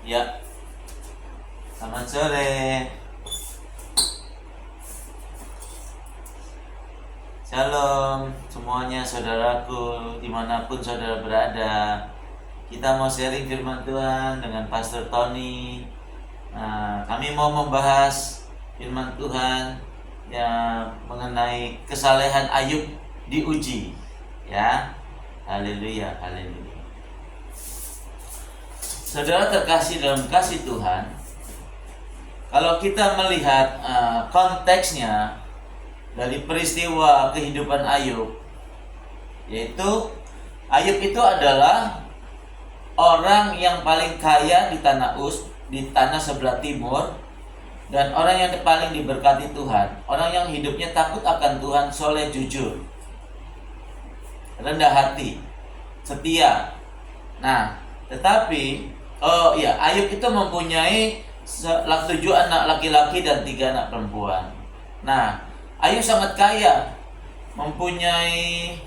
Ya, selamat sore. Shalom semuanya saudaraku, dimanapun saudara berada. Kita mau sharing firman Tuhan dengan Pastor Tony. Kami mau membahas firman Tuhan yang mengenai kesalehan Ayub diuji. Ya, haleluya, haleluya. Saudara terkasih dalam kasih Tuhan, kalau kita melihat konteksnya dari peristiwa kehidupan Ayub, yaitu Ayub itu adalah orang yang paling kaya di tanah Uz, di tanah sebelah timur, dan orang yang paling diberkati Tuhan, orang yang hidupnya takut akan Tuhan, soleh, jujur, rendah hati, setia. Nah, tetapi Ayub itu mempunyai 7 anak laki-laki dan 3 anak perempuan. Nah, Ayub sangat kaya, mempunyai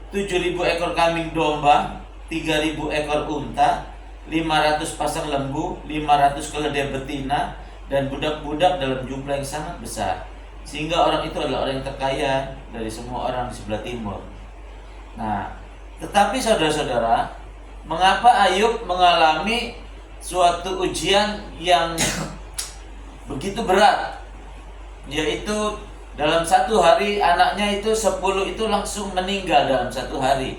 7.000 ekor kambing domba, 3.000 ekor unta, 500 pasang lembu, 500 keledai betina, dan budak-budak dalam jumlah yang sangat besar. Sehingga orang itu adalah orang yang terkaya dari semua orang di sebelah timur. Nah, tetapi saudara-saudara, mengapa Ayub mengalami suatu ujian yang begitu berat? Yaitu dalam satu hari anaknya itu 10 itu langsung meninggal dalam satu hari.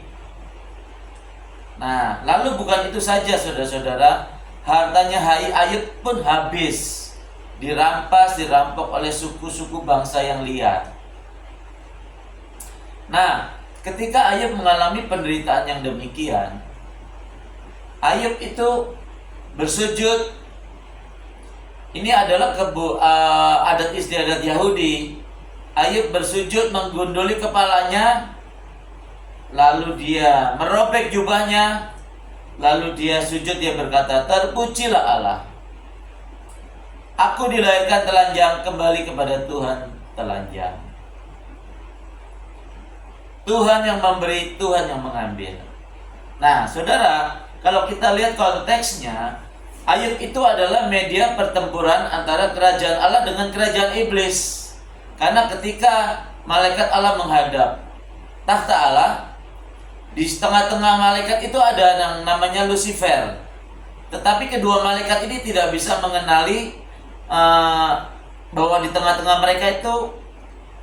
Nah, lalu bukan itu saja saudara-saudara, hartanya Ayub pun habis, dirampok oleh suku-suku bangsa yang liar. Nah, ketika Ayub mengalami penderitaan yang demikian, Ayub itu bersujud. Ini adalah adat istiadat Yahudi. Ayub bersujud menggunduli kepalanya, lalu dia merobek jubahnya, lalu dia sujud, dia berkata, "Terpujilah Allah. Aku dilahirkan telanjang, kembali kepada Tuhan telanjang. Tuhan yang memberi, Tuhan yang mengambil." Nah, saudara, kalau kita lihat konteksnya, Ayub itu adalah media pertempuran antara kerajaan Allah dengan kerajaan iblis. Karena ketika malaikat Allah menghadap tahta Allah, di tengah-tengah malaikat itu ada yang namanya Lucifer. Tetapi kedua malaikat ini tidak bisa mengenali bahwa di tengah-tengah mereka itu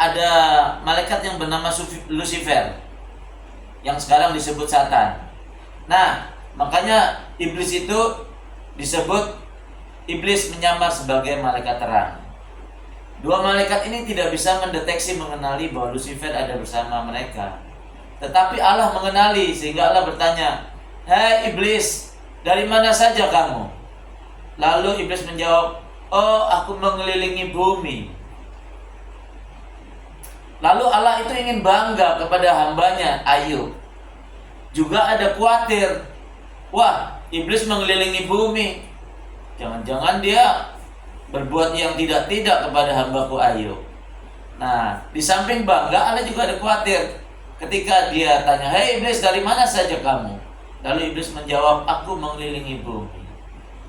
ada malaikat yang bernama Lucifer, yang sekarang disebut Satan. Nah, makanya iblis itu disebut iblis menyamar sebagai malaikat terang. Dua malaikat ini tidak bisa mendeteksi, mengenali bahwa Lucifer ada bersama mereka. Tetapi Allah mengenali, sehingga Allah bertanya, "Hei iblis, dari mana saja kamu?" Lalu iblis menjawab, "Oh, aku mengelilingi bumi." Lalu Allah itu ingin bangga kepada hambanya Ayub. Juga ada khawatir, wah, iblis mengelilingi bumi, jangan-jangan dia berbuat yang tidak-tidak kepada hambaku Ayub. Nah, di samping bangga, Allah juga ada khawatir. Ketika dia tanya, "Hei iblis, dari mana saja kamu?" Lalu iblis menjawab, "Aku mengelilingi bumi."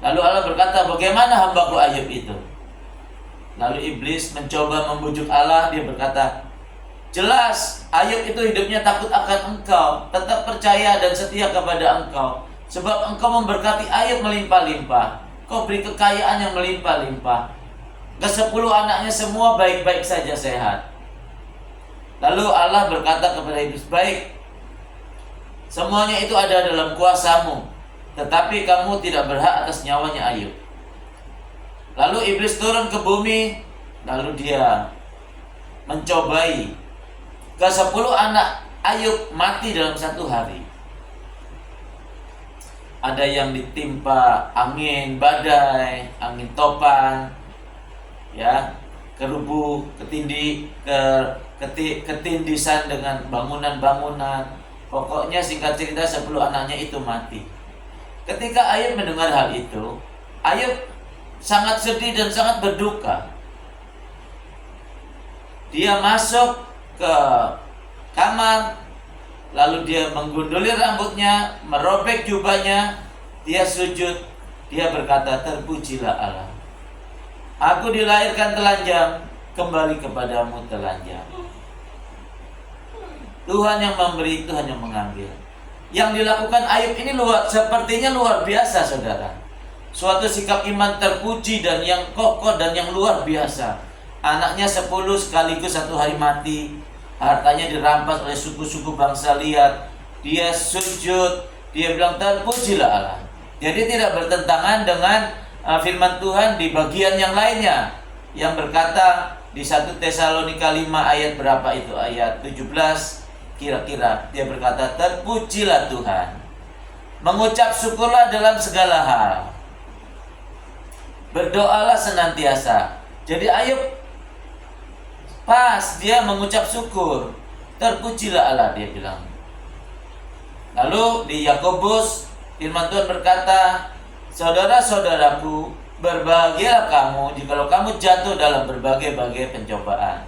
Lalu Allah berkata, "Bagaimana hambaku Ayub itu?" Lalu iblis mencoba membujuk Allah. Dia berkata, "Jelas, Ayub itu hidupnya takut akan Engkau, tetap percaya dan setia kepada Engkau. Sebab Engkau memberkati Ayub melimpah-limpah. Kau beri kekayaan yang melimpah-limpah. Ke-10 anaknya semua baik-baik saja, sehat." Lalu Allah berkata kepada iblis, "Baik, semuanya itu ada dalam kuasamu, tetapi kamu tidak berhak atas nyawanya Ayub." Lalu iblis turun ke bumi, lalu dia mencobai. Ke-10 anak Ayub mati dalam satu hari. Ada yang ditimpa angin badai, angin topan, ya, kerubuh, ketindisan dengan bangunan-bangunan. Pokoknya singkat cerita 10 anaknya itu mati. Ketika Ayub mendengar hal itu, Ayub sangat sedih dan sangat berduka. Dia masuk ke kamar, lalu dia menggunduli rambutnya, merobek jubahnya, dia sujud, Dia berkata, terpujilah Allah. Aku dilahirkan telanjang, kembali kepadamu telanjang. Tuhan yang memberi, Tuhan yang mengambil. Yang dilakukan Ayub ini sepertinya luar biasa, saudara. Suatu sikap iman terpuji dan yang kokoh dan yang luar biasa. Anaknya 10 sekaligus satu hari mati. Hartanya dirampas oleh suku-suku bangsa liar. Dia sujud, dia bilang terpujilah Allah. Jadi tidak bertentangan dengan firman Tuhan di bagian yang lainnya, yang berkata di 1 Tesalonika 5 ayat berapa itu? Ayat 17 kira-kira. Dia berkata, terpujilah Tuhan. Mengucap syukurlah dalam segala hal. Berdoalah senantiasa. Jadi Ayub pas dia mengucap syukur, terpujilah Allah, dia bilang. Lalu di Yakobus firman Tuhan berkata, saudara-saudaraku, berbahagialah kamu jikalau kamu jatuh dalam berbagai-bagai pencobaan.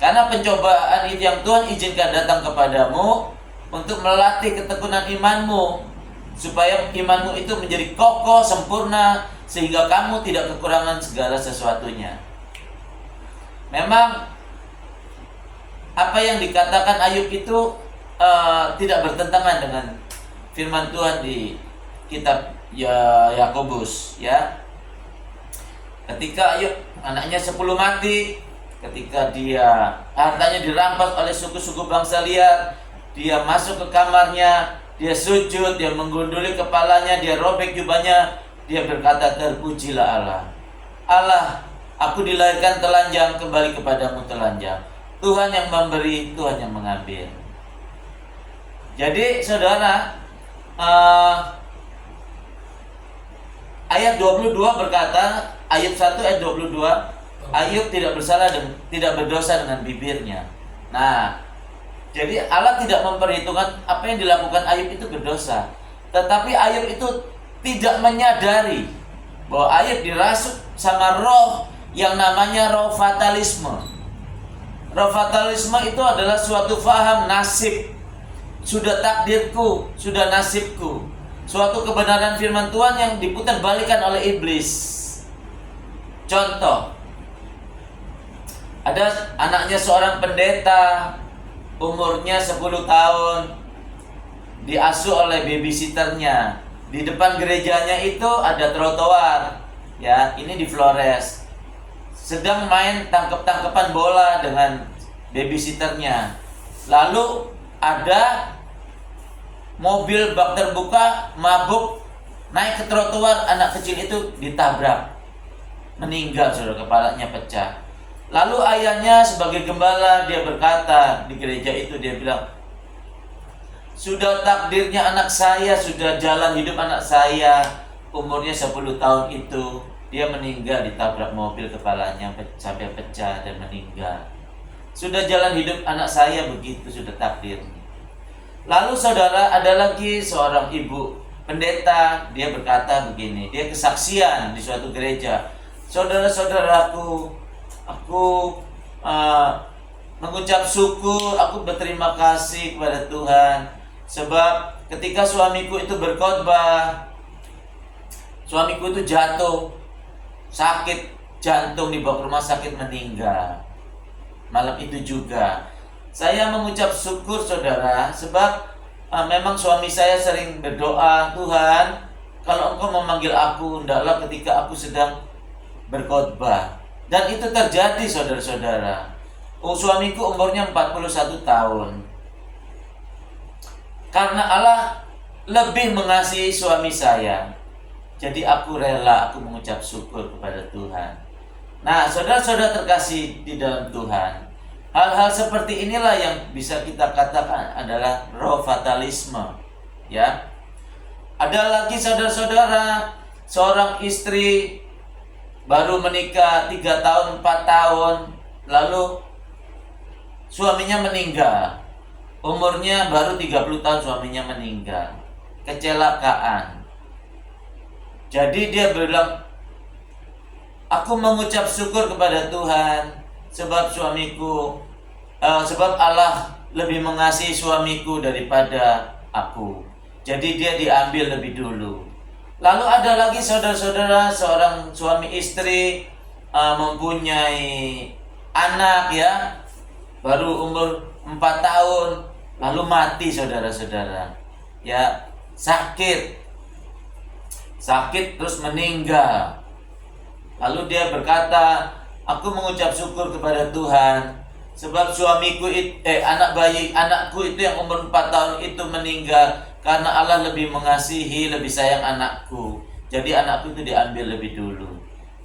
Karena pencobaan itu yang Tuhan izinkan datang kepadamu untuk melatih ketekunan imanmu, supaya imanmu itu menjadi kokoh, sempurna, sehingga kamu tidak kekurangan segala sesuatunya. Memang apa yang dikatakan Ayub itu tidak bertentangan dengan firman Tuhan di kitab Yakobus, ya. Ketika Ayub anaknya 10 mati, ketika dia hartanya dirampas oleh suku-suku bangsa liar, dia masuk ke kamarnya, dia sujud, dia menggunduli kepalanya, dia robek jubahnya, dia berkata, terpujilah Allah. Allah, aku dilahirkan telanjang, kembali kepadamu telanjang. Tuhan yang memberi, Tuhan yang mengambil. Jadi saudara, ayat 22 berkata, ayat 1 ayat 22, Ayub tidak bersalah dan tidak berdosa dengan bibirnya. Nah, jadi Allah tidak memperhitungkan apa yang dilakukan Ayub itu berdosa. Tetapi Ayub itu tidak menyadari bahwa Ayub dirasuk sama roh yang namanya roh fatalisme. Roh fatalisme itu adalah suatu faham nasib. Sudah takdirku, sudah nasibku. Suatu kebenaran firman Tuhan yang diputar balikan oleh iblis. Contoh, ada anaknya seorang pendeta, umurnya 10 tahun, diasuh oleh babysitternya. Di depan gerejanya itu ada trotoar, ya, ini di Flores. Sedang main tangkep-tangkepan bola dengan babysitternya. Lalu ada mobil bak terbuka, mabuk, naik ke trotoar, anak kecil itu ditabrak, meninggal, saudara, kepalanya pecah. Lalu ayahnya sebagai gembala, dia berkata di gereja itu, dia bilang, sudah takdirnya anak saya, sudah jalan hidup anak saya, umurnya 10 tahun itu, dia meninggal ditabrak mobil, kepalanya sampai pecah dan meninggal. Sudah jalan hidup anak saya begitu, sudah takdirnya. Lalu saudara, ada lagi seorang ibu pendeta, dia berkata begini, dia kesaksian di suatu gereja, saudara-saudaraku, aku mengucap syukur, aku berterima kasih kepada Tuhan, sebab ketika suamiku itu berkhotbah, suamiku itu jatuh, sakit jantung, dibawa ke rumah sakit, meninggal. Malam itu juga saya mengucap syukur, saudara, sebab memang suami saya sering berdoa, Tuhan, kalau Engkau memanggil aku, hendaklah ketika aku sedang berkhotbah. Dan itu terjadi, saudara-saudara. Suamiku umurnya 41 tahun. Karena Allah lebih mengasihi suami saya, jadi aku rela, aku mengucap syukur kepada Tuhan. Nah, saudara-saudara terkasih di dalam Tuhan, hal-hal seperti inilah yang bisa kita katakan adalah roh fatalisme, ya. Ada lagi, saudara-saudara, seorang istri baru menikah 3 tahun, 4 tahun, lalu suaminya meninggal. Umurnya baru 30 tahun, suaminya meninggal. Kecelakaan. Jadi dia bilang, aku mengucap syukur kepada Tuhan, sebab sebab Allah lebih mengasihi suamiku daripada aku. Jadi dia diambil lebih dulu. Lalu ada lagi saudara-saudara, seorang suami istri mempunyai anak ya, baru umur 4 tahun, lalu mati saudara-saudara. Ya, sakit terus meninggal. Lalu dia berkata, aku mengucap syukur kepada Tuhan sebab anakku itu yang umur 4 tahun itu meninggal karena Allah lebih mengasihi, lebih sayang anakku. Jadi anakku itu diambil lebih dulu.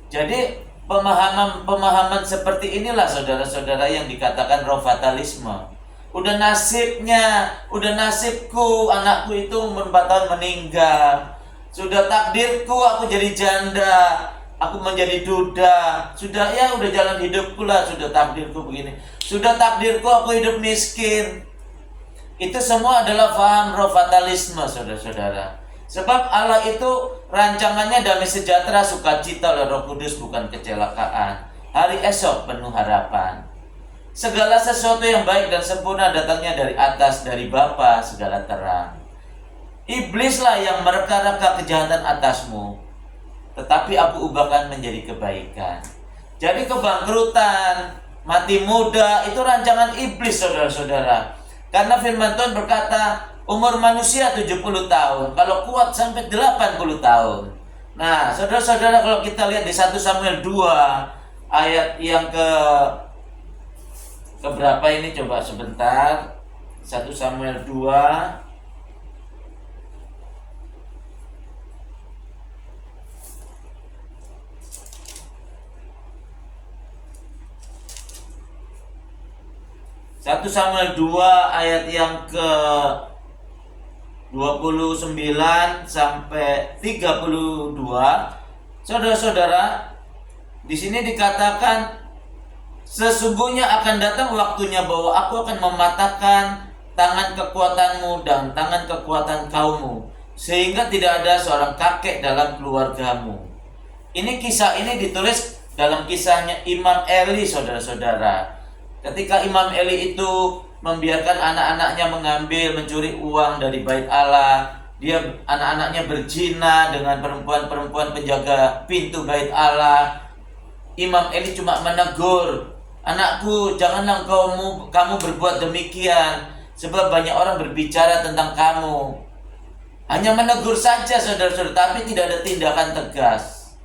Jadi pemahaman seperti inilah saudara-saudara yang dikatakan roh fatalisme. Udah nasibku anakku itu umur 4 tahun meninggal. Sudah takdirku aku jadi janda, aku menjadi duda. Sudah jalan hidupku lah, sudah takdirku begini. Sudah takdirku aku hidup miskin. Itu semua adalah paham roh fatalisme saudara-saudara. Sebab Allah itu rancangannya damai sejahtera, sukacita oleh Roh Kudus, bukan kecelakaan. Hari esok penuh harapan. Segala sesuatu yang baik dan sempurna datangnya dari atas, dari Bapa segala terang. Iblislah yang mereka-reka kejahatan atasmu, tetapi aku ubahkan menjadi kebaikan. Jadi kebangkrutan, mati muda itu rancangan iblis saudara-saudara. Karena firman Tuhan berkata umur manusia 70 tahun, kalau kuat sampai 80 tahun. Nah saudara-saudara, kalau kita lihat di 1 Samuel 2 ayat yang ke berapa ini, coba sebentar. 1 Samuel 2 1 Samuel 2 ayat yang ke 29 sampai 32. Saudara-saudara, di sini dikatakan sesungguhnya akan datang waktunya bahwa aku akan mematahkan tangan kekuatanmu dan tangan kekuatan kaummu, sehingga tidak ada seorang kakek dalam keluargamu. Kisah ini ditulis dalam kisahnya Imam Eli saudara-saudara. Ketika Imam Eli itu membiarkan anak-anaknya mencuri uang dari bait Allah, anak-anaknya berzina dengan perempuan-perempuan penjaga pintu bait Allah. Imam Eli cuma menegur, anakku, janganlah kamu berbuat demikian, sebab banyak orang berbicara tentang kamu. Hanya menegur saja saudara-saudara, tapi tidak ada tindakan tegas.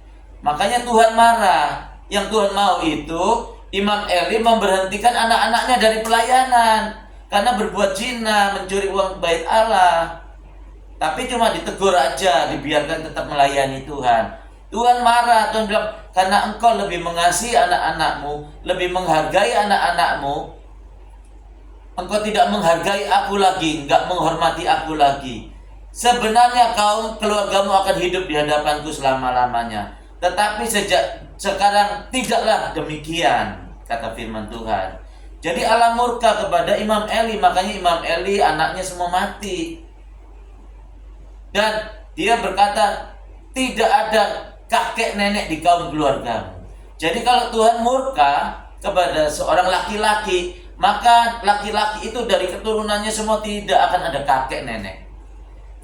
Makanya Tuhan marah. Yang Tuhan mau itu Imam Eli memberhentikan anak-anaknya dari pelayanan karena berbuat zina, mencuri uang bait Allah. Tapi cuma ditegur aja, dibiarkan tetap melayani Tuhan. Tuhan marah. Tuhan bilang, karena engkau lebih mengasihi anak-anakmu, lebih menghargai anak-anakmu, engkau tidak menghargai aku lagi, enggak menghormati aku lagi. Sebenarnya keluargamu akan hidup di hadapanku selama-lamanya. Tetapi sejak sekarang tidaklah demikian, kata firman Tuhan. Jadi Allah murka kepada Imam Eli, makanya Imam Eli anaknya semua mati. Dan dia berkata, tidak ada kakek nenek di kaum keluargamu. Jadi kalau Tuhan murka kepada seorang laki-laki, maka laki-laki itu dari keturunannya semua tidak akan ada kakek nenek.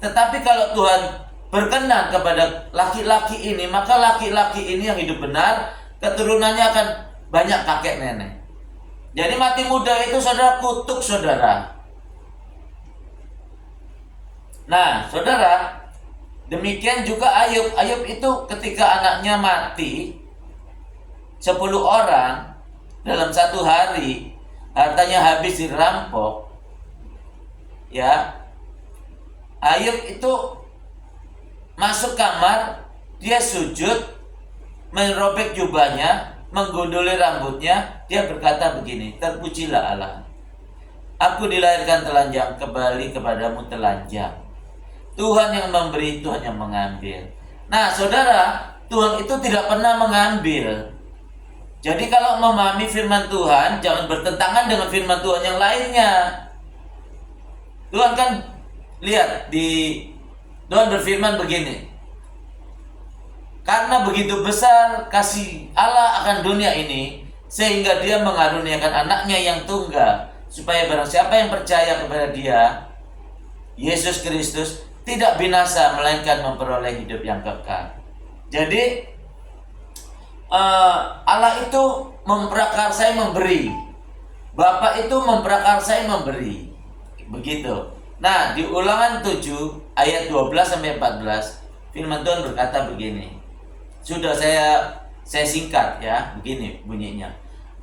Tetapi kalau Tuhan berkenan kepada laki-laki ini, maka laki-laki ini yang hidup benar, keturunannya akan banyak kakek nenek. Jadi mati muda itu saudara, kutuk saudara. Nah saudara, demikian juga Ayub. Ayub itu ketika anaknya mati 10 orang dalam 1 hari, hartanya habis dirampok. Ya, Ayub itu masuk kamar, dia sujud, merobek jubahnya, menggunduli rambutnya, dia berkata begini, terpujilah Allah. Aku dilahirkan telanjang, kembali kepadamu telanjang. Tuhan yang memberi, Tuhan yang mengambil. Nah saudara, Tuhan itu tidak pernah mengambil. Jadi kalau memahami firman Tuhan, jangan bertentangan dengan firman Tuhan yang lainnya. Tuhan kan, lihat, Tuhan berfirman begini, karena begitu besar kasih Allah akan dunia ini, sehingga dia mengaruniakan anaknya yang tunggal, supaya barang siapa yang percaya kepada dia, Yesus Kristus, tidak binasa, melainkan memperoleh hidup yang kekal. Jadi Allah itu memprakarsai memberi, Bapa itu memprakarsai memberi, begitu. Nah, di Ulangan 7 ayat 12-14 firman Tuhan berkata begini. Sudah saya singkat ya, begini bunyinya.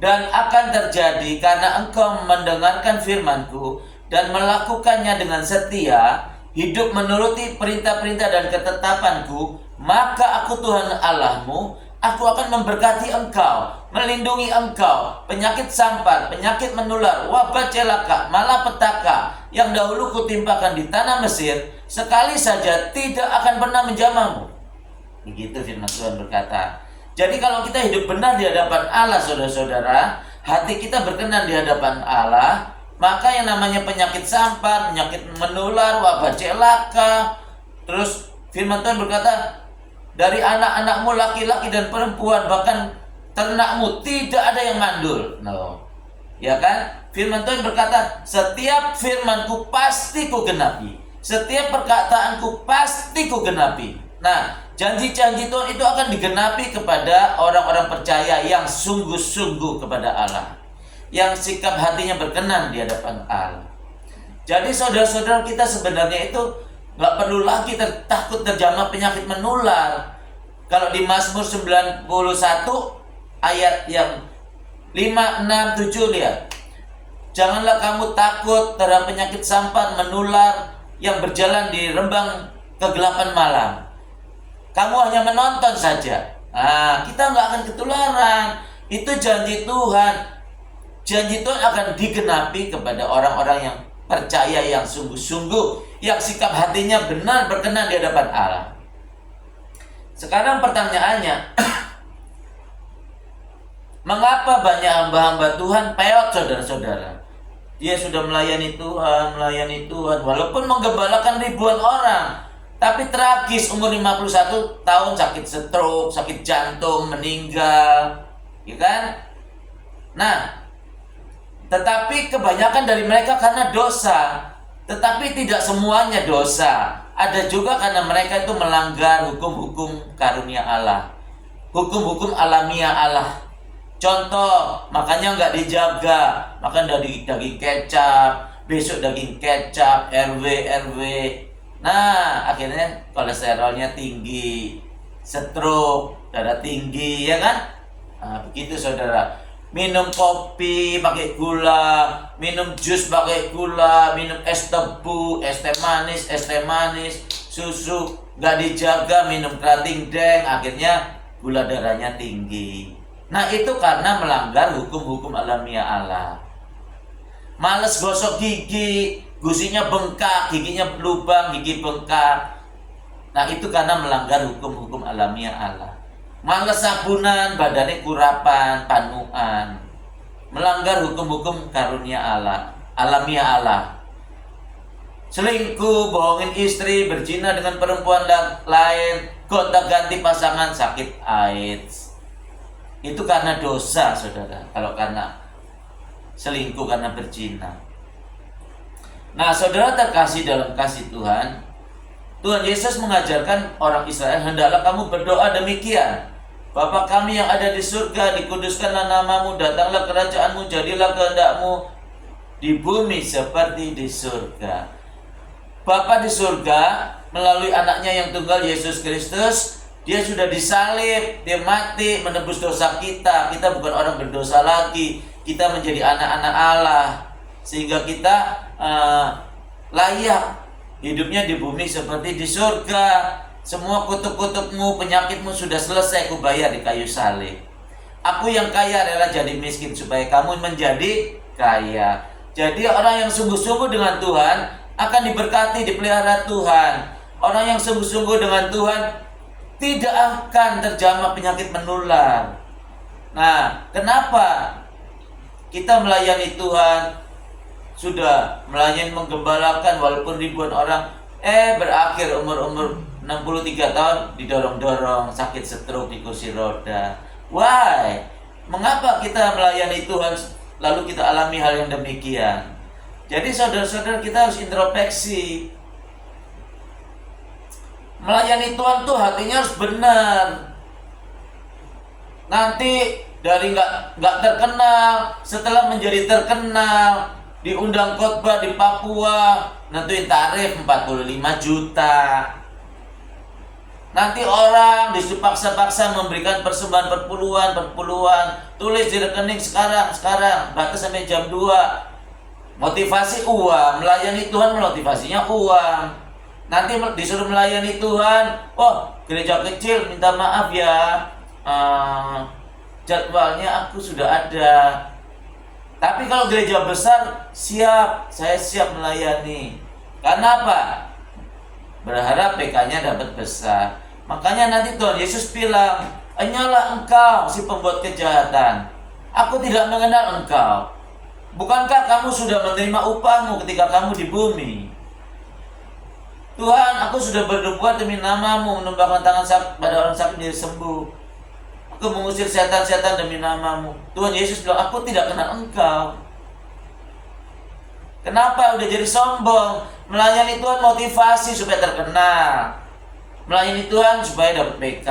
Dan akan terjadi karena engkau mendengarkan firman-Ku dan melakukannya dengan setia, hidup menuruti perintah-perintah dan ketetapan-Ku, maka aku Tuhan Allahmu, aku akan memberkati engkau, melindungi engkau, penyakit sampar, penyakit menular, wabah celaka, malapetaka yang dahulu kutimpakan di tanah Mesir, sekali saja tidak akan pernah menjamahmu. Begitu firman Tuhan berkata. Jadi kalau kita hidup benar di hadapan Allah, saudara-saudara, hati kita berkenan di hadapan Allah, maka yang namanya penyakit sampar, penyakit menular, wabah celaka, terus firman Tuhan berkata, dari anak-anakmu laki-laki dan perempuan, bahkan ternakmu tidak ada yang mandul. No. Ya kan? Firman Tuhan berkata, setiap firman-Ku pasti Ku genapi. Setiap perkataanku pasti Ku genapi. Nah, janji-janji Tuhan itu akan digenapi kepada orang-orang percaya yang sungguh-sungguh kepada Allah, yang sikap hatinya berkenan di hadapan Allah. Jadi saudara-saudara, kita sebenarnya itu nggak perlu lagi takut terjamah penyakit menular. Kalau di Mazmur 91 ayat yang 5, 6, 7 lihat. Janganlah kamu takut terhadap penyakit sampar menular yang berjalan di rembang kegelapan malam. Kamu hanya menonton saja. Kita nggak akan ketularan. Itu janji Tuhan. Janji Tuhan akan digenapi kepada orang-orang yang percaya, yang sungguh-sungguh, yang sikap hatinya benar berkenan di hadapan Allah. Sekarang pertanyaannya, mengapa banyak hamba-hamba Tuhan peot, saudara-saudara? Dia sudah melayani Tuhan, walaupun menggembalakan ribuan orang, tapi tragis umur 51 tahun sakit stroke, sakit jantung, meninggal, ya kan? Nah, tetapi kebanyakan dari mereka karena dosa, tetapi tidak semuanya dosa. Ada juga karena mereka itu melanggar hukum-hukum karunia Allah, hukum-hukum alamiah Allah. Contoh, makannya nggak dijaga, makan daging kecap, besok daging kecap, RW. Nah, akhirnya kolesterolnya tinggi, stroke, darah tinggi, ya kan? Begitu saudara. Minum kopi pakai gula, minum jus pakai gula, minum es tebu, es teh manis, susu, nggak dijaga, minum kerating deng, akhirnya gula darahnya tinggi. Nah, itu karena melanggar hukum-hukum alamiah Allah. Males gosok gigi, gusinya bengkak, giginya berlubang, gigi bengkak. Nah, itu karena melanggar hukum-hukum alamiah Allah. Males sabunan, badannya kurapan, panuan. Melanggar hukum-hukum karunia Allah, alamiah Allah. Selingkuh, bohongin istri, berzina dengan perempuan lain, gonta-ganti pasangan, sakit AIDS. Itu karena dosa, saudara. Kalau karena selingkuh, karena berzina. Nah, saudara terkasih dalam kasih Tuhan, Tuhan Yesus mengajarkan orang Israel, hendaklah kamu berdoa demikian. Bapa kami yang ada di surga, dikuduskanlah namamu, datanglah kerajaanmu, jadilah kehendakmu di bumi seperti di surga. Bapa di surga melalui anaknya yang tunggal Yesus Kristus, dia sudah disalib, dia mati menebus dosa kita. Kita bukan orang berdosa lagi, kita menjadi anak-anak Allah, sehingga kita layak hidupnya di bumi seperti di surga. Semua kutuk-kutukmu, penyakitmu sudah selesai kubayar di kayu salib. Aku yang kaya rela jadi miskin supaya kamu menjadi kaya. Jadi orang yang sungguh-sungguh dengan Tuhan akan diberkati, dipelihara Tuhan. Orang yang sungguh-sungguh dengan Tuhan tidak akan terjamah penyakit menular. Nah, kenapa kita melayani Tuhan, sudah melayani menggembalakan walaupun ribuan orang, berakhir umur 63 tahun didorong-dorong, sakit stroke di kursi roda. Why? Mengapa kita melayani Tuhan lalu kita alami hal yang demikian? Jadi saudara-saudara, kita harus introspeksi. Melayani Tuhan tuh hatinya harus benar. Nanti dari nggak terkenal, setelah menjadi terkenal, diundang khotbah di Papua, nentuin tarif 45 juta. Nanti orang disuruh paksa-paksa memberikan persembahan perpuluhan, tulis di rekening sekarang, batas sampai jam 2. Motivasi uang, melayani Tuhan motivasinya uang. Nanti disuruh melayani Tuhan, oh gereja kecil minta maaf ya, jadwalnya aku sudah ada. Tapi kalau gereja besar, saya siap melayani. Karena apa? Berharap PK-nya dapat besar. Makanya nanti Tuhan Yesus bilang, hanyalah engkau si pembuat kejahatan, aku tidak mengenal engkau. Bukankah kamu sudah menerima upahmu ketika kamu di bumi? Tuhan, aku sudah berbuat demi namamu, menumpahkan tangan pada orang sakit menjadi sembuh. Aku mengusir setan-setan demi namamu. Tuhan Yesus bilang, aku tidak kenal engkau. Kenapa udah jadi sombong? Melayani Tuhan motivasi supaya terkenal. Melayani Tuhan supaya dapat PK.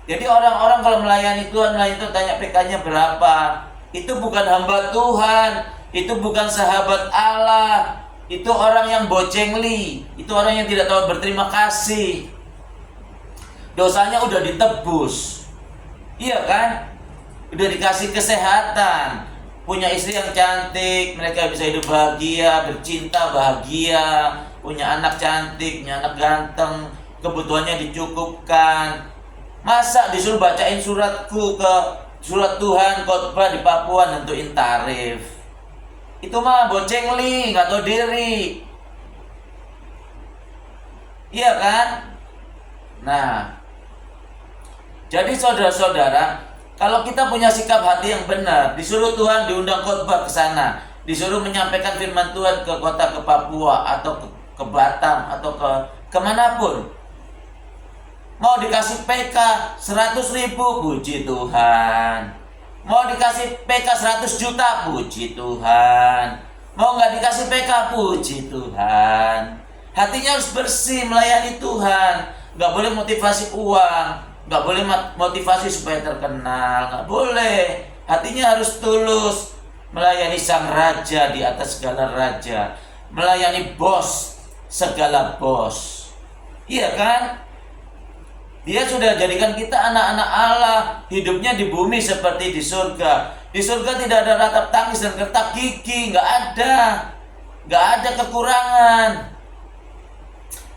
Jadi orang-orang kalau melayani Tuhan tanya PK-nya berapa. Itu bukan hamba Tuhan, itu bukan sahabat Allah. Itu orang yang bocengli, itu orang yang tidak tahu berterima kasih. Dosanya udah ditebus. Iya kan? Udah dikasih kesehatan, punya istri yang cantik, mereka bisa hidup bahagia, bercinta bahagia, punya anak cantik, punya anak ganteng, kebutuhannya dicukupkan. Masa disuruh bacain surat Tuhan khotbah di Papua nentuin tarif? Itu mah bocengli, nggak tahu diri. Iya kan? Nah, jadi saudara-saudara, kalau kita punya sikap hati yang benar, disuruh Tuhan diundang khotbah ke sana, disuruh menyampaikan firman Tuhan ke kota, ke Papua atau ke Batam atau kemanapun, mau dikasih PK 100.000, puji Tuhan. Mau dikasih PK 100 juta, puji Tuhan. Mau nggak dikasih PK, puji Tuhan. Hatinya harus bersih melayani Tuhan. Nggak boleh motivasi uang, nggak boleh motivasi supaya terkenal, nggak boleh. Hatinya harus tulus melayani sang raja di atas segala raja, melayani bos segala bos. Iya kan? Dia sudah jadikan kita anak-anak Allah, hidupnya di bumi seperti di surga. Di surga tidak ada ratap tangis dan gertak gigi, nggak ada kekurangan,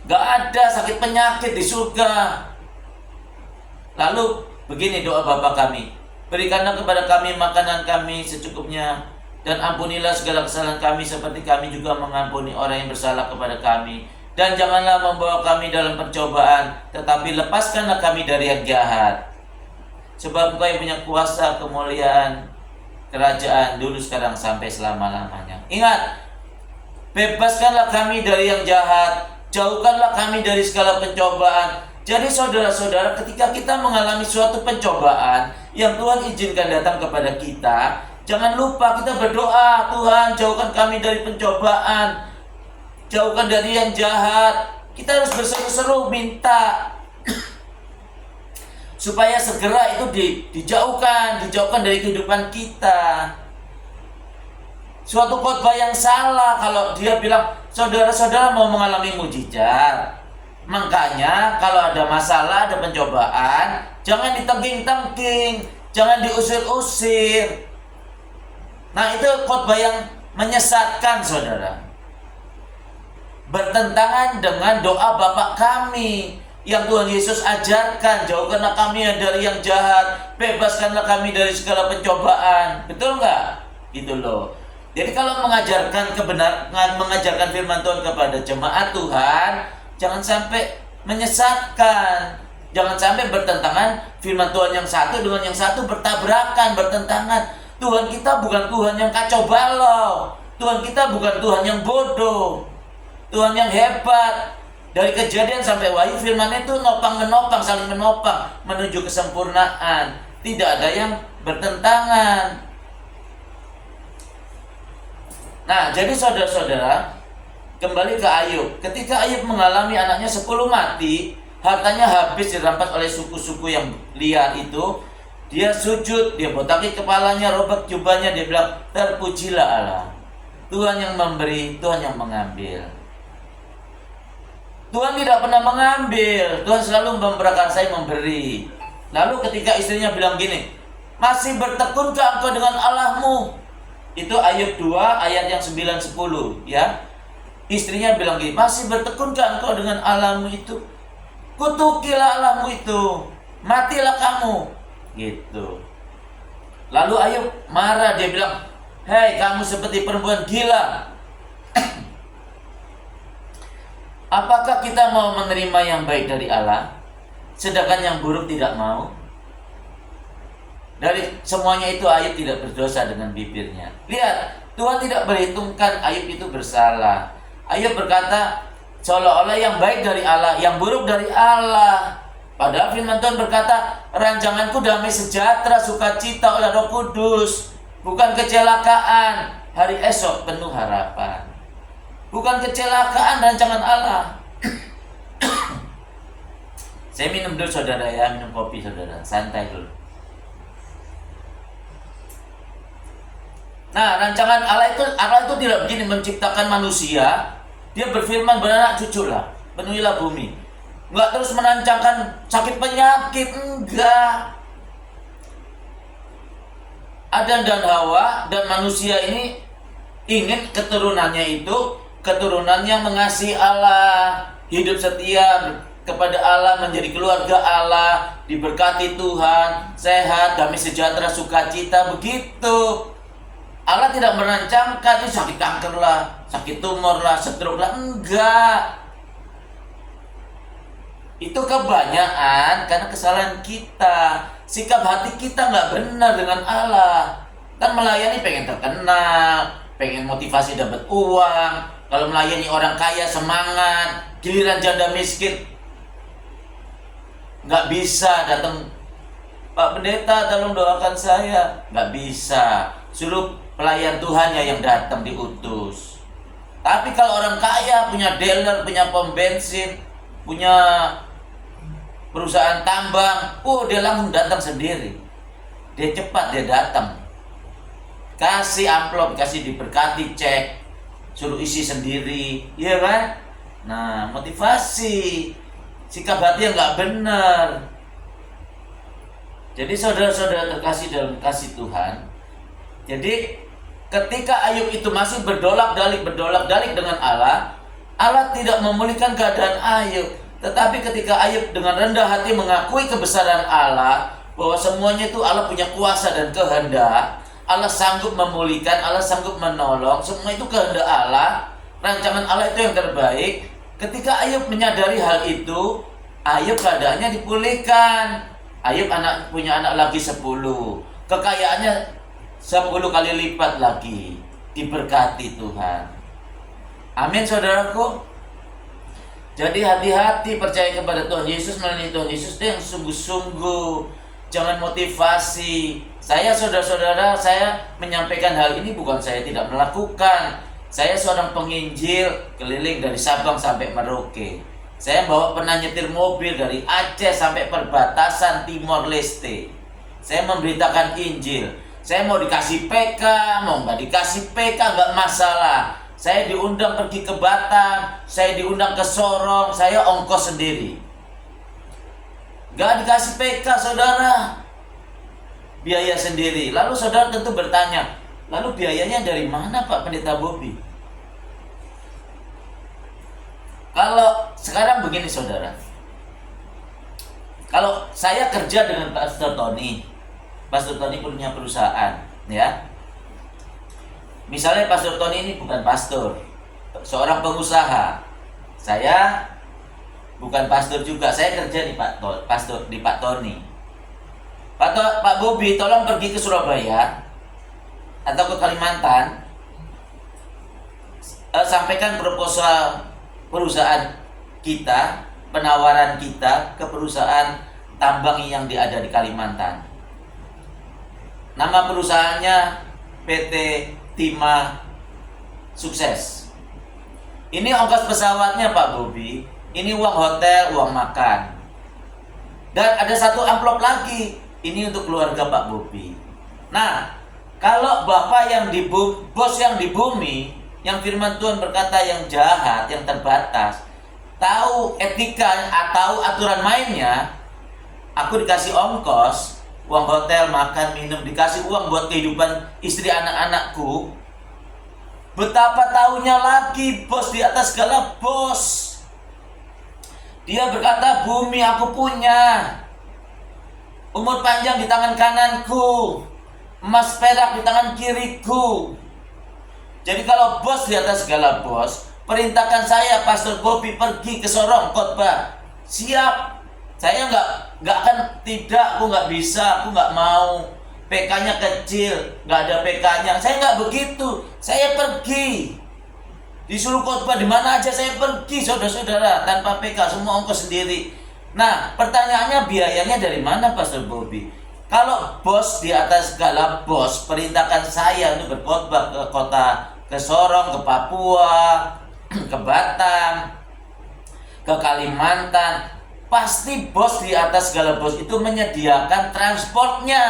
nggak ada sakit penyakit di surga. Lalu begini doa Bapa kami, berikanlah kepada kami makanan kami secukupnya, dan ampunilah segala kesalahan kami seperti kami juga mengampuni orang yang bersalah kepada kami. Dan janganlah membawa kami dalam pencobaan, tetapi lepaskanlah kami dari yang jahat. Sebab Engkau yang punya kuasa, kemuliaan, kerajaan dulu, sekarang, sampai selama-lamanya. Ingat, bebaskanlah kami dari yang jahat, jauhkanlah kami dari segala pencobaan. Jadi saudara-saudara, ketika kita mengalami suatu pencobaan yang Tuhan izinkan datang kepada kita, jangan lupa kita berdoa, Tuhan jauhkan kami dari pencobaan, jauhkan dari yang jahat. Kita harus berseru-seru minta supaya segera itu dijauhkan dari kehidupan kita. Suatu khotbah yang salah kalau dia bilang saudara-saudara mau mengalami mujizat. Makanya kalau ada masalah, ada pencobaan, jangan ditengking-tengking, jangan diusir-usir. Nah, itu khotbah yang menyesatkan, saudara. Bertentangan dengan doa Bapa kami yang Tuhan Yesus ajarkan, jauhkanlah kami dari yang jahat, bebaskanlah kami dari segala pencobaan. Betul nggak? Gitu loh. Jadi kalau mengajarkan kebenaran, mengajarkan firman Tuhan kepada jemaat Tuhan, jangan sampai menyesatkan, jangan sampai bertentangan firman Tuhan yang satu dengan yang satu, bertabrakan, bertentangan. Tuhan kita bukan Tuhan yang kacau balau, Tuhan kita bukan Tuhan yang bodoh, Tuhan yang hebat. Dari Kejadian sampai Wahyu firman-Nya itu nopang-menopang, saling menopang menuju kesempurnaan. Tidak ada yang bertentangan. Nah, jadi saudara-saudara, Kembali ke Ayub. Ketika Ayub mengalami anaknya 10 mati, hartanya habis dirampas oleh suku-suku yang liar itu, dia sujud, dia botaki kepalanya, robek jubahnya, dia bilang, terpujilah Allah. Tuhan yang memberi, Tuhan yang mengambil. Tuhan tidak pernah mengambil, Tuhan selalu memprakarsai, memberi. Lalu ketika istrinya bilang gini, masih bertekunkah engkau dengan Allahmu? Itu Ayub 2 ayat yang 9-10 ya. Istrinya bilang gini, masih bertekunkah engkau dengan Allahmu itu? Kutukilah Allahmu itu, matilah kamu. Gitu. Lalu Ayub marah, dia bilang, hei kamu seperti perempuan gila. Apakah kita mau menerima yang baik dari Allah, sedangkan yang buruk tidak mau? Dari semuanya itu Ayub tidak berdosa dengan bibirnya. Lihat, Tuhan tidak berhitungkan Ayub itu bersalah. Ayub berkata, seolah-olah yang baik dari Allah, yang buruk dari Allah. Padahal firman Tuhan berkata, rancanganku damai sejahtera, sukacita oleh Roh Kudus, bukan kecelakaan, hari esok penuh harapan. Bukan kecelakaan rancangan Allah. Saya minum dulu saudara ya, minum kopi saudara, santai dulu. Nah, rancangan Allah itu tidak begini menciptakan manusia. Dia berfirman, beranak cuculah, penuhilah bumi. Enggak terus merancangkan sakit penyakit, enggak. Adam dan Hawa dan manusia ini ingin keturunannya itu keturunan yang mengasihi Allah, hidup setia kepada Allah, menjadi keluarga Allah, diberkati Tuhan, sehat, damai sejahtera, sukacita, begitu. Allah tidak merancangkan ini sakit kanker lah, sakit tumor lah, stroke lah, enggak. Itu kebanyakan karena kesalahan kita. Sikap hati kita nggak benar dengan Allah. Kan melayani pengen terkenal, pengen motivasi dapat uang. Kalau melayani orang kaya semangat, giliran janda miskin nggak bisa datang, Pak Pendeta tolong doakan saya, nggak bisa. Suruh pelayan Tuhannya yang datang, diutus. Tapi kalau orang kaya punya dealer, punya pom bensin, punya perusahaan tambang, dia langsung datang sendiri. Dia cepat, dia datang. Kasih amplop, kasih diberkati, cek, suruh isi sendiri, iya kan? Nah, motivasi, sikap hati yang nggak benar. Jadi saudara-saudara terkasih dalam kasih Tuhan, jadi ketika Ayub itu masih berdolak-dalik dengan Allah, Allah tidak memulihkan keadaan Ayub. Tetapi ketika Ayub dengan rendah hati mengakui kebesaran Allah, bahwa semuanya itu Allah punya kuasa dan kehendak, Allah sanggup memulihkan, Allah sanggup menolong, semua itu kehendak Allah, rancangan Allah itu yang terbaik. Ketika Ayub menyadari hal itu, Ayub keadaannya dipulihkan. Ayub punya anak lagi 10, kekayaannya 10 kali lipat lagi, diberkati Tuhan. Amin saudaraku. Jadi hati-hati percaya kepada Tuhan Yesus, melalui Tuhan Yesus itu yang sungguh-sungguh. Jangan motivasi. Saya saudara-saudara, saya menyampaikan hal ini bukan saya tidak melakukan. Saya seorang penginjil keliling dari Sabang sampai Merauke. Saya pernah nyetir mobil dari Aceh sampai perbatasan Timor Leste. Saya memberitakan Injil. Saya mau dikasih PK, mau nggak dikasih PK nggak masalah. Saya diundang pergi ke Batam, saya diundang ke Sorong, saya ongkos sendiri. Nggak dikasih PK saudara, biaya sendiri. Lalu saudara tentu bertanya, lalu biayanya dari mana Pak Pendeta Bobby? Kalau sekarang begini saudara, kalau saya kerja dengan Pastor Tony punya perusahaan, ya. Misalnya Pastor Tony ini bukan pastor, seorang pengusaha. Saya bukan pastor juga, saya kerja di Pak Tony. Pak Bobby, tolong pergi ke Surabaya atau ke Kalimantan, sampaikan proposal perusahaan kita, penawaran kita ke perusahaan tambang yang ada di Kalimantan. Nama perusahaannya PT Timah Sukses. Ini ongkos pesawatnya Pak Bobi, ini uang hotel, uang makan. Dan ada satu amplop lagi, ini untuk keluarga Pak Bobi. Nah, kalau Bapak yang bos yang di bumi, yang firman Tuhan berkata yang jahat, yang terbatas, tahu etika atau aturan mainnya, aku dikasih ongkos, uang hotel, makan, minum, dikasih uang buat kehidupan istri anak-anakku. Betapa tahunya lagi bos di atas segala bos. Dia berkata, bumi aku punya, umur panjang di tangan kananku, emas perak di tangan kiriku. Jadi kalau bos di atas segala bos, perintahkan saya Pastor Bobi pergi ke Sorong khotbah. Siap. Saya nggak akan, tidak, aku nggak bisa, aku nggak mau. PK-nya kecil, nggak ada PK-nya. Saya nggak begitu. Saya pergi. Disuruh khotbah di mana aja saya pergi, saudara-saudara, tanpa PK, semua ongkos sendiri. Nah, pertanyaannya biayanya dari mana, Pastor Bobi? Kalau bos di atas segala bos perintahkan saya untuk berkhotbah ke Sorong, ke Papua, ke Batam, ke Kalimantan, pasti bos di atas segala bos itu menyediakan transportnya,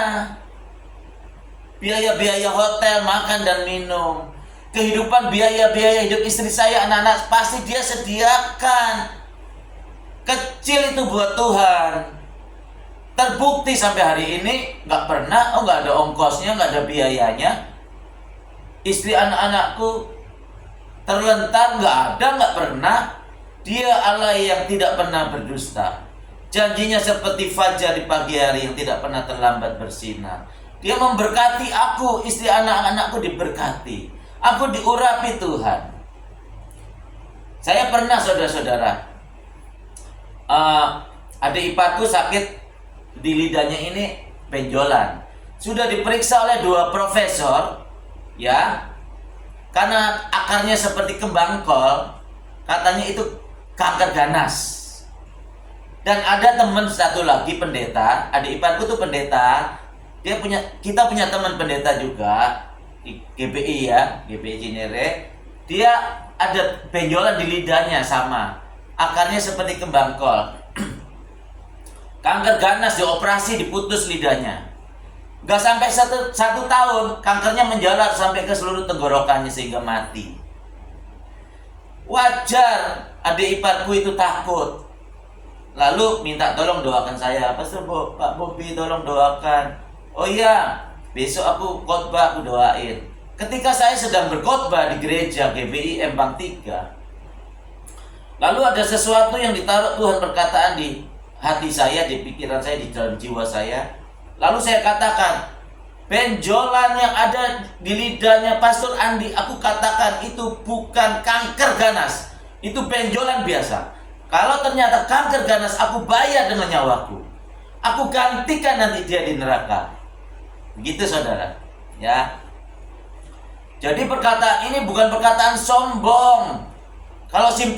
biaya-biaya hotel, makan dan minum, kehidupan, biaya-biaya hidup istri saya, anak-anak, pasti dia sediakan. Kecil itu buat Tuhan. Terbukti sampai hari ini nggak pernah, nggak ada ongkosnya, nggak ada biayanya. Istri anak-anakku terlentar, nggak pernah. Dia Allah yang tidak pernah berdusta. Janjinya seperti fajar di pagi hari yang tidak pernah terlambat bersinar. Dia memberkati aku, istri anak-anakku diberkati. Aku diurapi Tuhan. Saya pernah, saudara-saudara, adik iparku sakit di lidahnya ini, benjolan. Sudah diperiksa oleh 2 profesor, ya, karena akarnya seperti kembang kol, katanya itu kanker ganas. Dan ada teman satu lagi pendeta, adik iparku tuh pendeta. Kita punya teman pendeta juga di GPI, ya, GPI Cinere. Dia ada benjolan di lidahnya sama, akarnya seperti kembang kol. Kanker ganas, dioperasi, diputus lidahnya. Gak sampai satu tahun, kankernya menjalar sampai ke seluruh tenggorokannya sehingga mati. Wajar adik iparku itu takut. Lalu minta tolong doakan saya. Pastor Pak Bobi tolong doakan. Oh iya, besok aku khotbah, aku doain. Ketika saya sedang berkhotbah di gereja GBI Empang 3, lalu ada sesuatu yang ditaruh Tuhan perkataan di hati saya, di pikiran saya, di dalam jiwa saya. Lalu saya katakan, benjolan yang ada di lidahnya Pastor Andi, aku katakan itu bukan kanker ganas, itu benjolan biasa. Kalau ternyata kanker ganas, aku bayar dengan nyawaku. Aku gantikan nanti dia di neraka. Begitu, saudara, ya. Jadi perkataan ini bukan perkataan sombong. Kalau si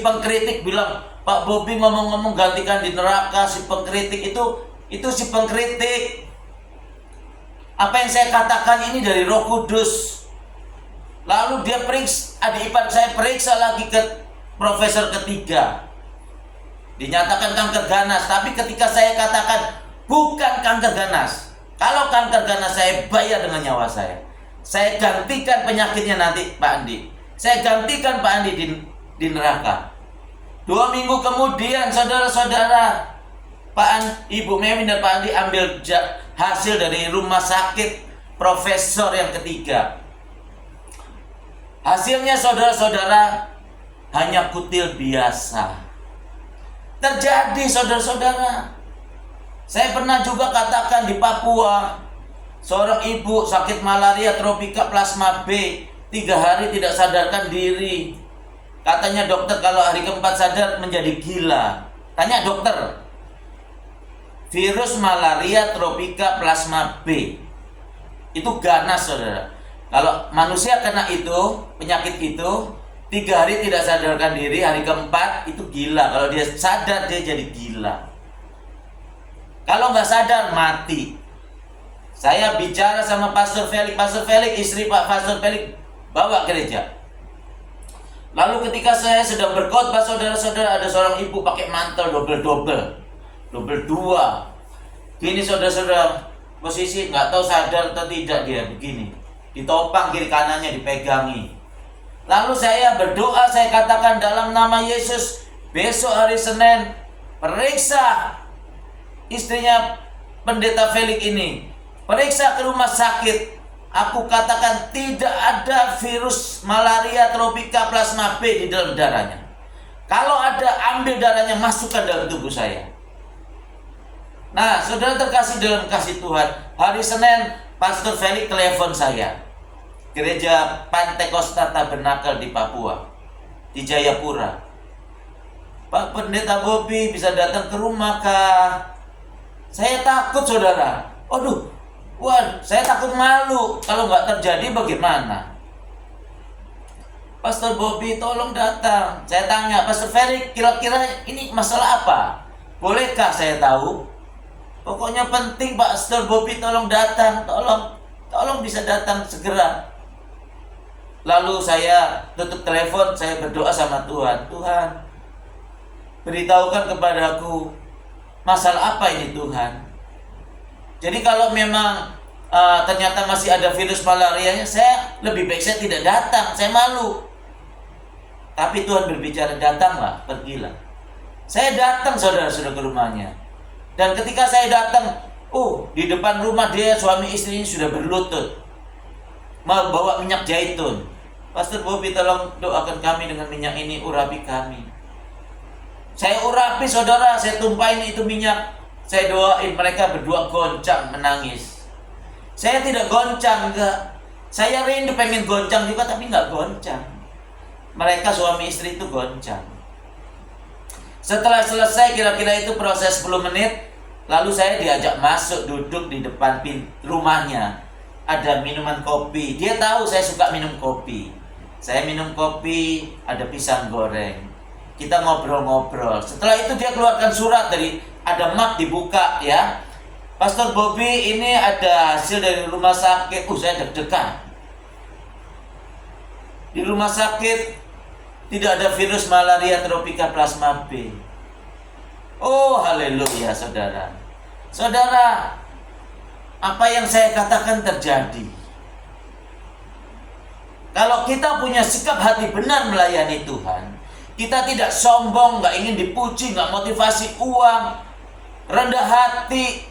pengkritik bilang, Pak Bobi ngomong-ngomong gantikan di neraka, si pengkritik itu si pengkritik. Apa yang saya katakan ini dari Roh Kudus. Lalu dia periksa, adik ipar saya periksa lagi ke profesor ketiga. Dinyatakan kanker ganas, tapi ketika saya katakan bukan kanker ganas. Kalau kanker ganas saya bayar dengan nyawa saya. Saya gantikan penyakitnya nanti Pak Andi. Saya gantikan Pak Andi di neraka. 2 minggu kemudian, saudara-saudara, Ibu Memi dan Pak Andi ambil hasil dari rumah sakit profesor yang ketiga. Hasilnya, saudara-saudara, hanya kutil biasa. Terjadi, saudara-saudara. Saya pernah juga katakan di Papua, seorang ibu sakit malaria tropika plasma B, 3 hari tidak sadarkan diri. Katanya dokter kalau hari keempat sadar menjadi gila. Tanya dokter. Virus malaria tropika plasma B itu ganas, saudara. Kalau manusia kena itu, penyakit itu, 3 hari tidak sadarkan diri, hari keempat itu gila. Kalau dia sadar, dia jadi gila. Kalau nggak sadar, mati. Saya bicara sama Pastor Felix, istri Pak Pastor Felix bawa gereja. Lalu ketika saya sedang berkhotbah, saudara-saudara, ada seorang ibu pakai mantel double dua. Gini saudara-saudara, posisi nggak tahu sadar atau tidak dia begini, ditopang kiri kanannya dipegangi. Lalu saya berdoa, saya katakan dalam nama Yesus, besok hari Senin periksa istrinya Pendeta Felix ini, periksa ke rumah sakit. Aku katakan tidak ada virus malaria tropika plasma B di dalam darahnya. Kalau ada, ambil darahnya, masukkan dalam tubuh saya. Nah, saudara terkasih dalam kasih Tuhan, hari Senin Pastor Felix telepon saya, Gereja Pantekosta Tabernakel di Papua, di Jayapura. Pak Pendeta Bobby bisa datang ke rumah kah? Saya takut saudara. Aduh, wah, saya takut malu. Kalau nggak terjadi bagaimana? Pastor Bobby tolong datang. Saya tanya, Pastor Ferry, kira-kira ini masalah apa? Bolehkah saya tahu? Pokoknya penting Pastor Bobby tolong datang. Tolong bisa datang segera. Lalu saya tutup telepon, saya berdoa sama Tuhan. Tuhan, beritahukan kepadaku masalah apa ini Tuhan. Jadi kalau memang ternyata masih ada virus malarianya, saya lebih baik saya tidak datang, saya malu. Tapi Tuhan berbicara, datanglah, pergilah. Saya datang saudara-saudara ke rumahnya. Dan ketika saya datang, di depan rumah dia, suami istri ini sudah berlutut, mau bawa minyak zaitun. Pastor Bobby tolong doakan kami dengan minyak ini, urapi kami. Saya urapi saudara, saya tumpahin itu minyak. Saya doain, mereka berdua goncang, menangis. Saya tidak goncang, enggak. Saya rindu pengen goncang juga, tapi enggak goncang. Mereka suami istri itu goncang. Setelah selesai kira-kira itu proses 10 menit, lalu saya diajak masuk, duduk di depan rumahnya. Ada minuman kopi. Dia tahu saya suka minum kopi. Saya minum kopi, ada pisang goreng. Kita ngobrol-ngobrol. Setelah itu dia keluarkan surat ada map dibuka ya. Pastor Bobby, ini ada hasil dari rumah sakit. Saya deg-degan. Di rumah sakit tidak ada virus malaria tropika plasma B. Oh, haleluya saudara. Saudara, apa yang saya katakan terjadi. Kalau kita punya sikap hati benar melayani Tuhan, kita tidak sombong, nggak ingin dipuji, nggak motivasi uang, rendah hati,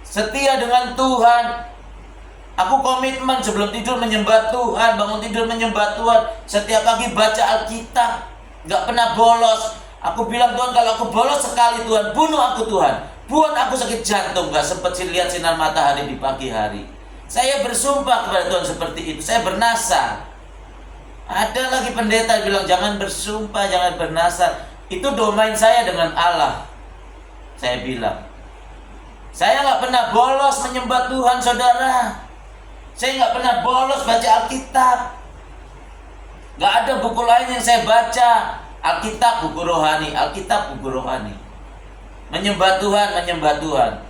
setia dengan Tuhan. Aku komitmen sebelum tidur menyembah Tuhan, bangun tidur menyembah Tuhan, setiap pagi baca Alkitab, nggak pernah bolos. Aku bilang, Tuhan, kalau aku bolos sekali Tuhan, bunuh aku Tuhan, buat aku sakit jantung, nggak sempat lihat sinar matahari di pagi hari. Saya bersumpah kepada Tuhan seperti itu, saya bernasar. Ada lagi pendeta bilang, jangan bersumpah, jangan bernasar. Itu domain saya dengan Allah. Saya bilang, saya nggak pernah bolos menyembah Tuhan, saudara. Saya nggak pernah bolos baca Alkitab. Nggak ada buku lain yang saya baca. Alkitab buku rohani, Alkitab buku rohani. Menyembah Tuhan, menyembah Tuhan.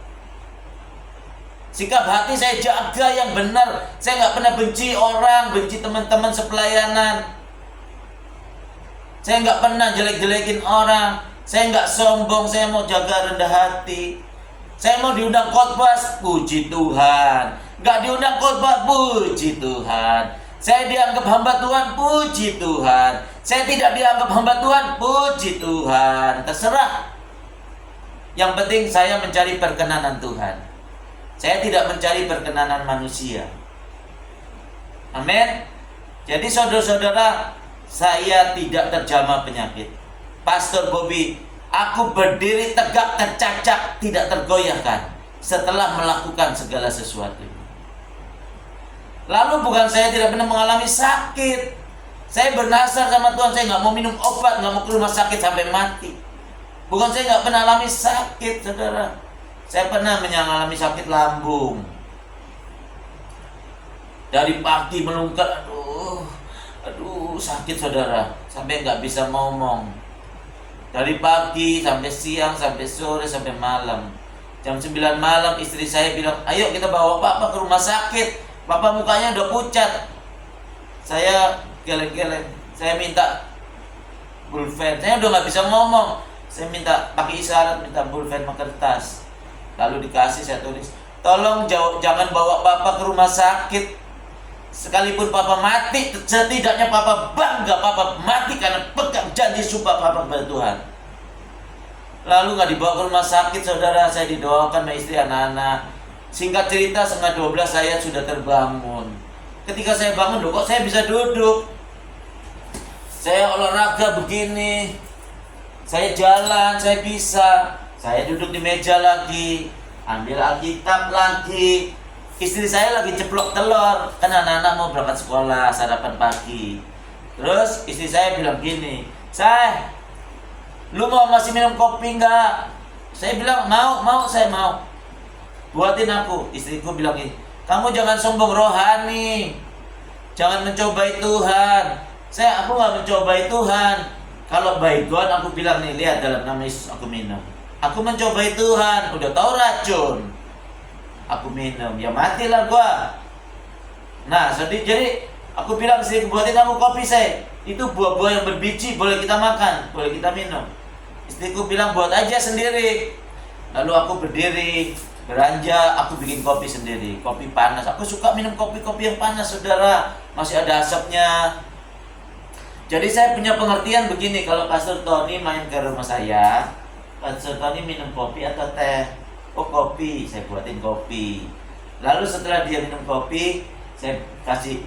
Sikap hati saya jaga yang benar. Saya nggak pernah benci orang, benci teman-teman sepelayanan. Saya nggak pernah jelek-jelekin orang. Saya nggak sombong, saya mau jaga rendah hati. Saya mau diundang khotbah, puji Tuhan. Nggak diundang khotbah, puji Tuhan. Saya dianggap hamba Tuhan, puji Tuhan. Saya tidak dianggap hamba Tuhan, puji Tuhan. Terserah. Yang penting saya mencari perkenanan Tuhan. Saya tidak mencari perkenanan manusia. Amin. Jadi saudara-saudara, saya tidak terjamah penyakit. Pastor Bobby, aku berdiri tegak, tercacak, tidak tergoyahkan setelah melakukan segala sesuatu. Lalu bukan saya tidak pernah mengalami sakit. Saya bernasar sama Tuhan, saya nggak mau minum obat, nggak mau ke rumah sakit sampai mati. Bukan saya nggak pernah alami sakit, saudara. Saya pernah mengalami sakit lambung. Dari pagi melungker, aduh sakit saudara, sampai nggak bisa ngomong. Dari pagi sampai siang, sampai sore, sampai malam. Jam 9 malam istri saya bilang, ayo kita bawa papa ke rumah sakit. Papa mukanya udah pucat. Saya geleng-geleng. Saya minta pulpen. Saya udah nggak bisa ngomong. Saya minta pakai isyarat, minta pulpen sama kertas. Lalu dikasih, saya tulis, tolong jangan bawa papa ke rumah sakit. Sekalipun papa mati, setidaknya papa bangga papa mati karena pegang janji sumpah papa kepada Tuhan. Lalu nggak dibawa ke rumah sakit, saudara. Saya didoakan sama istri, anak-anak. Singkat cerita, 11:30 saya sudah terbangun. Ketika saya bangun, loh kok saya bisa duduk? Saya olahraga begini, saya jalan, saya bisa. Saya duduk di meja lagi, ambil Alkitab lagi. Istri saya lagi ceplok telur, kan anak-anak mau berangkat sekolah, sarapan pagi. Terus istri saya bilang gini, "Say, lu mau masih minum kopi nggak?" Saya bilang, mau, saya mau. Buatin aku. Istriku bilang gini, "Kamu jangan sombong rohani, jangan mencobai Tuhan." Aku nggak mencobai Tuhan. Kalau by God aku bilang nih, lihat dalam nama Yesus aku minum. Aku mencobai Tuhan, udah tahu racun. Aku minum, ya matilah gua. Nah, jadi aku bilang sih, buatin aku kopi saya. Itu buah-buah yang berbiji, boleh kita makan, boleh kita minum. Istriku bilang buat aja sendiri. Lalu aku berdiri, beranjak, aku bikin kopi sendiri. Kopi panas, aku suka minum kopi-kopi yang panas, saudara. Masih ada asapnya. Jadi saya punya pengertian begini, kalau Pastor Tony main ke rumah saya, Pastor Tony minum kopi atau teh? Oh kopi, saya buatin kopi. Lalu setelah dia minum kopi, saya kasih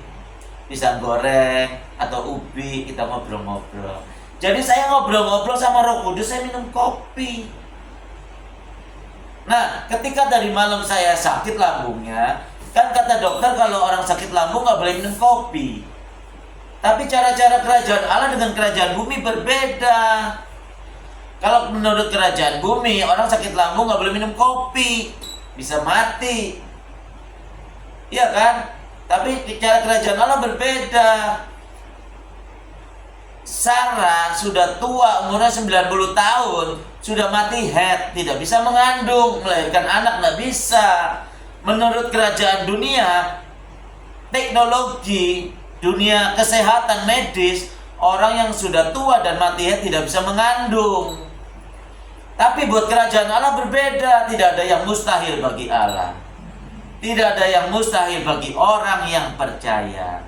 pisang goreng atau ubi, kita ngobrol-ngobrol. Jadi saya ngobrol-ngobrol sama Roh Kudus, saya minum kopi. Nah, ketika dari malam saya sakit lambungnya, kan kata dokter kalau orang sakit lambung nggak boleh minum kopi. Tapi cara-cara kerajaan Allah dengan kerajaan bumi berbeda. Kalau menurut kerajaan bumi, orang sakit lambung nggak boleh minum kopi, bisa mati. Iya kan? Tapi cara kerajaan Allah berbeda. Sarah sudah tua, umurnya 90 tahun, sudah mati head, tidak bisa mengandung, melahirkan anak nggak bisa. Menurut kerajaan dunia, teknologi, dunia kesehatan medis, orang yang sudah tua dan mati head tidak bisa mengandung. Tapi buat kerajaan Allah berbeda, tidak ada yang mustahil bagi Allah. Tidak ada yang mustahil bagi orang yang percaya.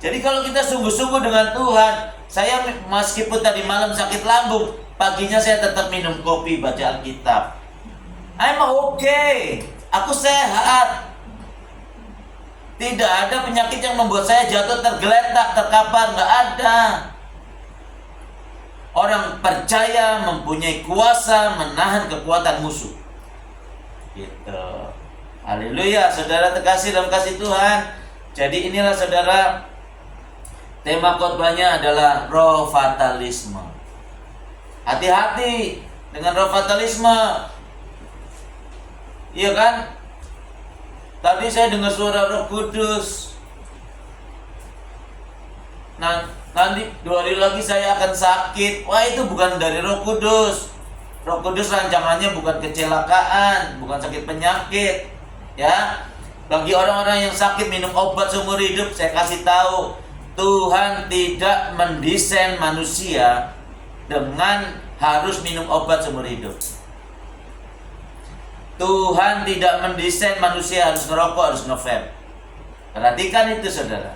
Jadi kalau kita sungguh-sungguh dengan Tuhan, saya meskipun tadi malam sakit lambung, paginya saya tetap minum kopi, baca Alkitab. I'm okay, aku sehat. Tidak ada penyakit yang membuat saya jatuh tergeletak, terkapar, nggak ada. Orang percaya mempunyai kuasa menahan kekuatan musuh. Gitu. Haleluya, saudara terkasih dalam kasih Tuhan. Jadi inilah saudara, tema khotbahnya adalah roh fatalisme. Hati-hati dengan roh fatalisme. Iya kan? Tadi saya dengar suara Roh Kudus. Nanti 2 hari lagi saya akan sakit. Wah, itu bukan dari Roh Kudus. Roh Kudus rancangannya bukan kecelakaan, bukan sakit penyakit. Ya, bagi orang-orang yang sakit minum obat seumur hidup, saya kasih tahu, Tuhan tidak mendesain manusia dengan harus minum obat seumur hidup. Tuhan tidak mendesain manusia harus ngerokok, harus nge-vape. Perhatikan itu, saudara.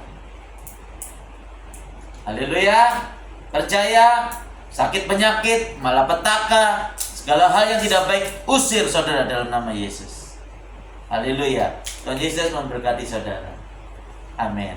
Haleluya. Percaya, sakit penyakit, malapetaka, segala hal yang tidak baik, usir saudara dalam nama Yesus. Haleluya. Tuhan Yesus memberkati saudara. Amin.